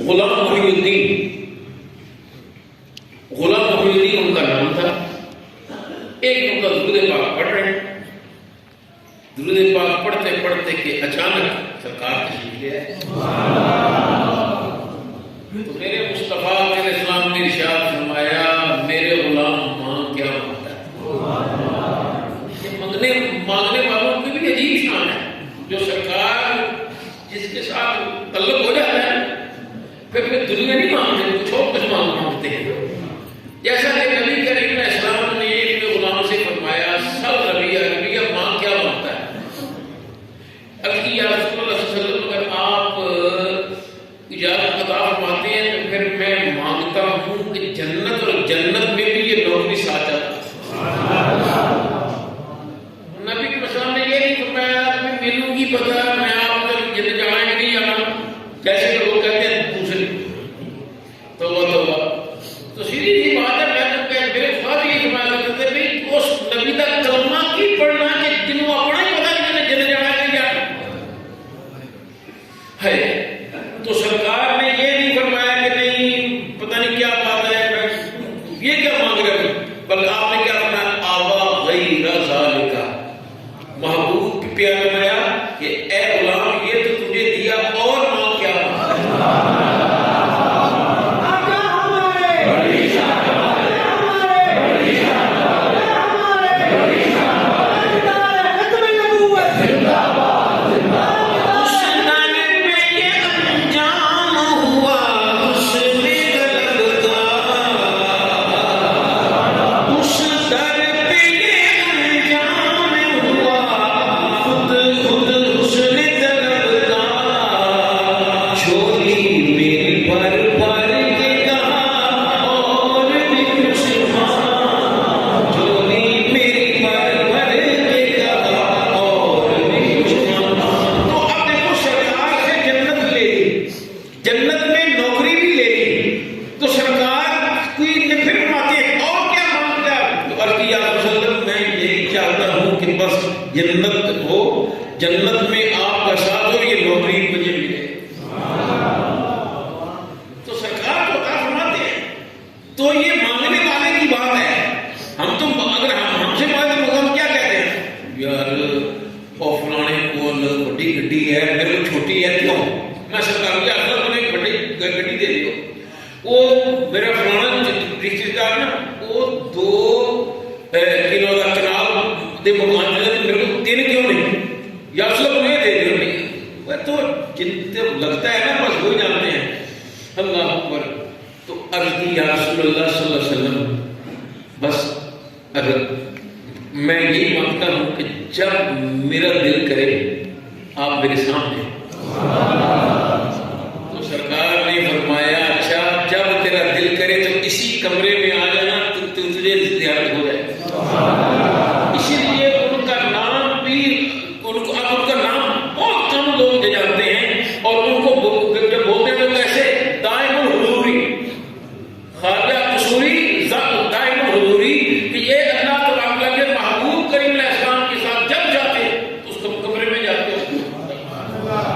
غلام محی الدین، غلام محی الدین ان کا نام تھا۔ ایک نقطہ درود پاک پڑھ رہے ہیں، درود پاک پڑھتے پڑھتے کہ اچانک سرکار تشریف لے آئے۔ تو میرے مصطفیٰ علیہ السلام نے ارشاد فرمایا میرے غلام ماں کیا مانگتا ہے۔ یہ مانگنے والوں کی بھی عجیب شان ہے، جو سرکار جس کے ساتھ تعلق ہو جاتا ہے پھر دنیا نہیں مانگتے، کچھ اور کچھ مانگتے ہیں۔ جیسا کہ نبی کریم علیہ السلام نے ایک غلام سے فرمایا سل ربیہ ربیہ ماں کیا مانگتا ہے؟ اب یا رسول اللہ صلی اللہ علیہ وسلم اگر آپ اجازت عطا فرماتے ہیں تو پھر میں مانگتا ہوں کہ جنت، اور جنت میں بھی یہ نوکری ساتھ آتا۔ نبی کے السلام نے یہ نہیں فرمایا میں ملوں گی پتہ میں آپ تک جنت جانا ہے نہیں جانا، جیسے کہ لوگ کہتے ہیں دوسرے توبہ توبہ۔ تو سیدھی سی بات ہے، میں تو میرے ساتھ یہ فرمایا کرتے تھے بھائی اس نبی کا کلمہ کی پڑھنا کہ جن کو اپنا ہی پتہ نہیں جنت جانا ہے نہیں جانا ہے۔ تو سرکار نے یہ نہیں فرمایا کہ نہیں پتہ نہیں کیا بات ہے یہ کیا مانگ رہے ہیں، بلکہ آپ نے کیا فرمایا آبا غیر ذالک، محبوب پیارے فرمایا کہ اے غلام یہ تو تجھے دیا اور ماں کیا جنت ہو، جنت میں آپ کا ساتھ ہو، یہ نوکری مجھے ملے۔ تو سرکار کو عطا فرماتے ہیں، تو یہ مانگنے والے کی بات ہے۔ ہم تو اگر ہم سے مانگے تو ہم کیا کہتے ہیں یار وہ فلانے کو بڑی گڈی ہے میرے کو چھوٹی ہے کیوں؟ میں سرکار کو اگر انہیں ایک بڑی گڈی دے دیو، وہ میرا فلانا رشتے دار نا وہ 2 کلو کا کنال دے مکان میرے کو 3 کیوں نہیں، یا سب انہیں دے دیو نہیں، وہ تو جنتے لگتا ہے نا بس وہ جانتے ہیں۔ اللہ اکبر۔ تو عرض کی یا رسول اللہ صلی اللہ علیہ وسلم بس اگر میں یہ مانگتا ہوں کہ جب میرا دل کرے آپ میرے سامنے۔ تو سرکار نے فرمایا اچھا جب تیرا دل کرے تو اسی کمرے میں آ جانا تو تجھے زیارت ہو جائے۔ اسی لیے ان کا نام بھی ان کو اب ان کا نام بہت کم لوگ جانتے ہیں، اور ان کو جب بولتے ہیں تو ایسے دائم الحضوری خواجہ قصوری دائم الحضوری کہ یہ اللہ تعالیٰ کے محبوب کریم علیہ السلام کے ساتھ جب جاتے ہیں اس کو کمرے میں جاتے ہیں۔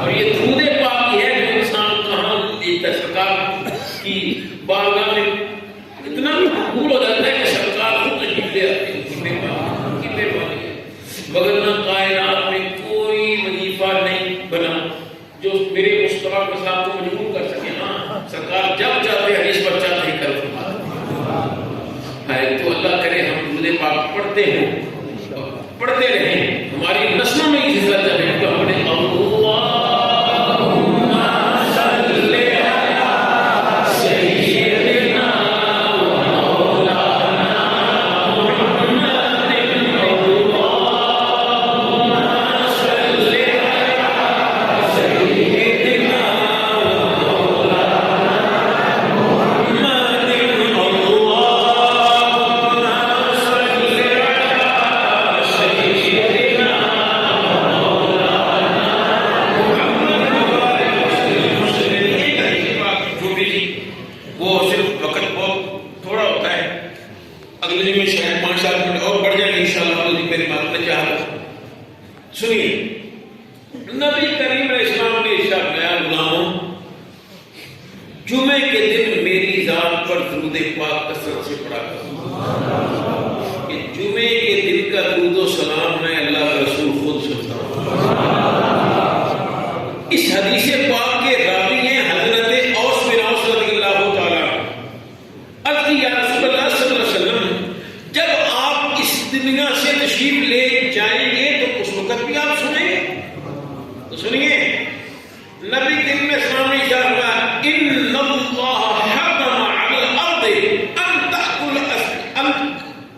اور یہ درود پاک ہے جو انسان کہاں سرکار کی بارگاہ میں اتنا مقبول ہو جاتا ہے کہ سرکار خود تشریف لے آتے ہیں۔ وگرنہ کائنات میں کوئی وظیفہ نہیں بنا جو میرے مصطفیٰ کے ساتھ کو مجبور کر سکے۔ ہاں سرکار جب چاہتے ہیں حدیث پر چاہتے ہیں کر فرماتے ہیں۔ تو اللہ کرے ہم درود پاک پڑھتے ہیں، پڑھتے رہیں، ہماری نسلوں میں یہ سلسلہ چلے کہ ہم نے سنیے نبی کریم علیہ السلام نے ارشاد فرمایا غلاموں جمعے کے دن میری ذات پر درود پاک کثرت سے پڑھا کرو. کہ جمعے کے دن کا درود و سلام میں اللہ کا رسول خود سنتا ہوں. اس حدیث پاک کے راوی ہیں حضرت اوس بن اوس رضی اللہ تعالیٰ. عرض کی یا رسول اللہ صلی اللہ علیہ وسلم جب آپ اس دنیا سے تشریف لے جائیں گے تو اس وقت بھی آپ سنیں گے؟ تو سنیے نبی کریم میں سامنے اشارہ ہوا ان اللہ حرم علی الارض ان تأکل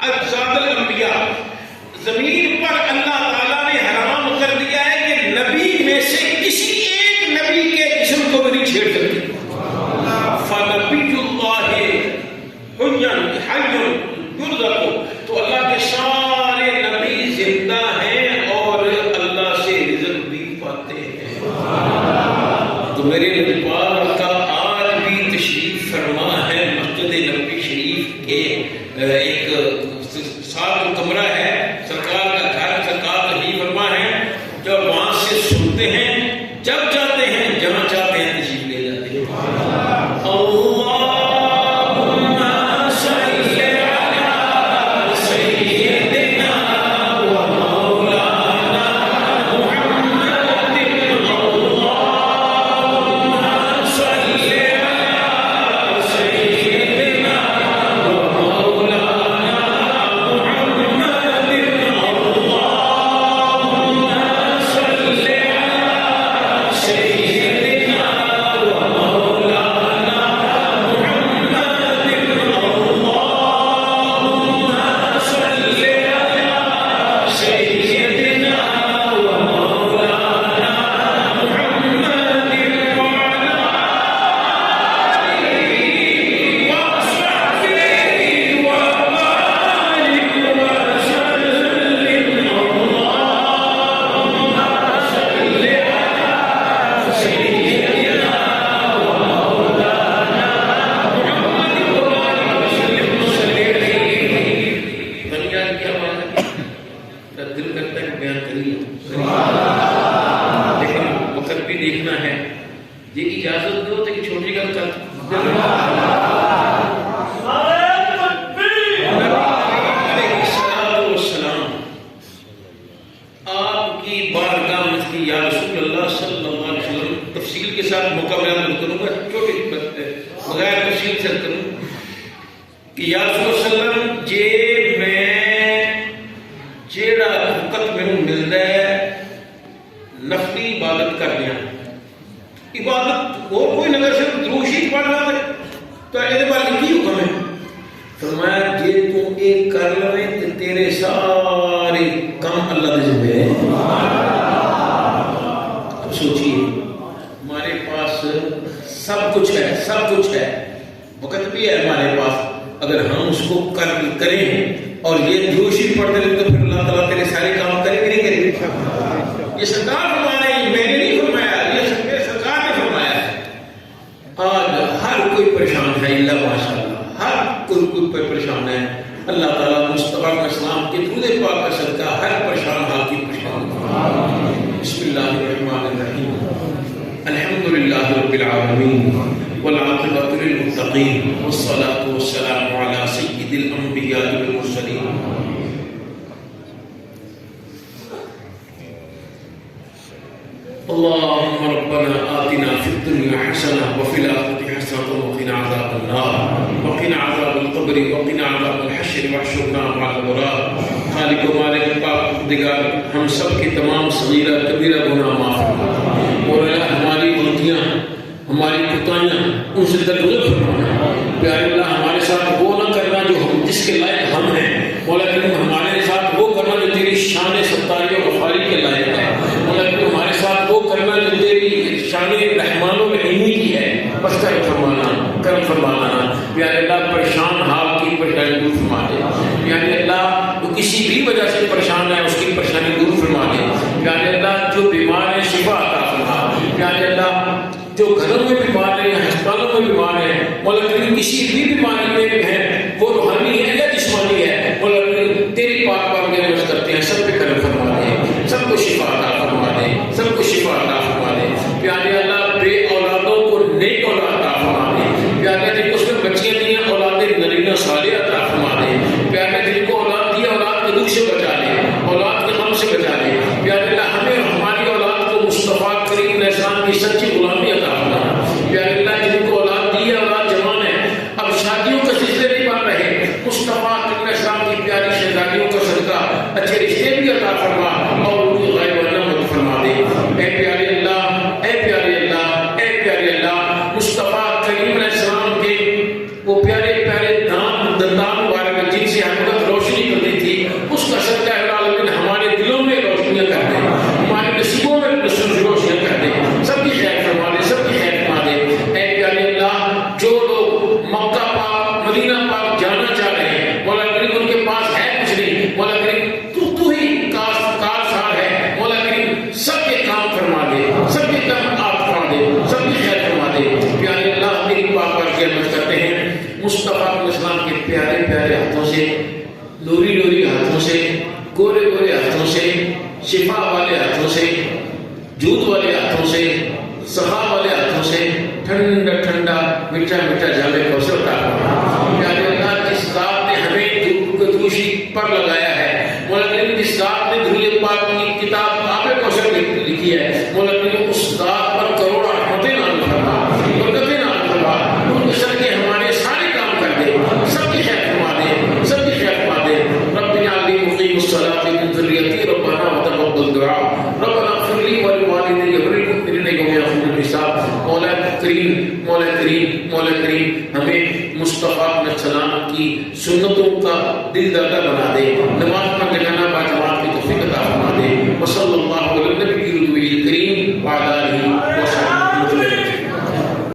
اجساد الانبیاء. زمین پر اللہ تعالیٰ نے حرام کر دیا ہے کہ نبی میں سے کسی ایک نبی کے جسم کو بھی نہیں چھیڑ سکتی. فنبی اللہ حی یرزق. تو اللہ کے سارے نبی زندہ ہیں اور اللہ سے رزق بھی پاتے ہیں. تو میرے لجپال کا آج بھی تشریف فرما ہے مسجد نبوی شریف کے ایک ساتھ کمرہ ہے سرکار کا گھر. سرکار تشریف فرما ہے جو وہاں سے سنتے ہیں جب چاہتے ہیں جہاں چاہتے ہیں تشریف لے جاتے ہیں. اللهم ربنا آتنا في الدنيا حسنة وفي الآخرة حسنة وقنا عذاب النار وقنا عذاب القبر وقنا عذاب الحشر واحشرنا مع الأبرار. خالق و مالک پاک دیگر ہم سب کی تمام صغیرہ کبیرہ گناہ معاف فرما اور اللہ ہماری غلطیاں ہماری کوتاہیاں ان سے درگزر فرمانا. پیارے اللہ ہمارے ساتھ وہ نہ کرنا جو ہم جس کے لائق ہم ہیں. مولا کریم ہمارے ساتھ وہ کرنا جو تیری شان ستاری و غفاری کے لائق ہے. مولا کریم ہمارے ساتھ وہ کرنا جو تیری شان رحمان و رحیمی کی ہے. بس کرم فرمانا کرم فرمانا. پیارے اللہ پریشان حال کی پریشانی دور فرما دے. پیارے اللہ جو کسی بھی وجہ سے پریشان ہے اس کی پریشانی دور فرما دے. پیارے اللہ جو بیمار ہے شفا عطا فرما. پیارے اللہ جو گھروں میں بیمار ہیں ہسپتالوں میں بیمار ہیں مولا کریم کسی بھی بیماری میں ہیں وہ روحانی ہے یا جسمانی ہے مولا کریم تیری پاک پاک میں نوش کرتے ہیں. سب پہ کرم فرما دے. سب کو شفا عطا فرما دے. سب کو شفا عطا فرما دے. پیارے اللہ بے اولادوں کو نیک اولاد عطا فرما دے. مصطفیٰ علیہ السلام کے پیارے پیارے ہاتھوں سے، نوری نوری ہاتھوں سے، گورے گورے ہاتھوں سے، شفا والے ہاتھوں سے، جود والے ہاتھوں سے، سخا والے ہاتھوں سے ٹھنڈا ٹھنڈا میٹھا میٹھا جام کوثر عطا فرما۔ پیارے اللہ، جس ذات نے ہمیں دروشی پر لگایا ہے، مولا کریم جس ذات نے درود پاک کی کتاب آب کوثر لکھی ہے، مولا کریم اس ذات پر کروڑوں رحمتیں نازل فرما، برکتیں نازل فرما، ان کے صدقے ہمارے سارے کام کر دے، سب کی خیر فرما دے، سب کی خیر فرما دے۔ ربنا علی مقیم الصلاۃ من ذریتی ربنا وتقبل دعاء ربنا اغفر لي ولوالدي وللمؤمنين يوم يقوم الحساب۔ مولا کریم، مولا کریم، مولا کریم، ہمیں مصطفیٰ علیہ السلام کی سنتوں کا دل دادا بنا دے، نماز پڑھنے جانا با جماعت کی توفیق عطا فرما دے۔ وصلی اللہ علی النبی الکریم وعلی آلہ وصحبہ۔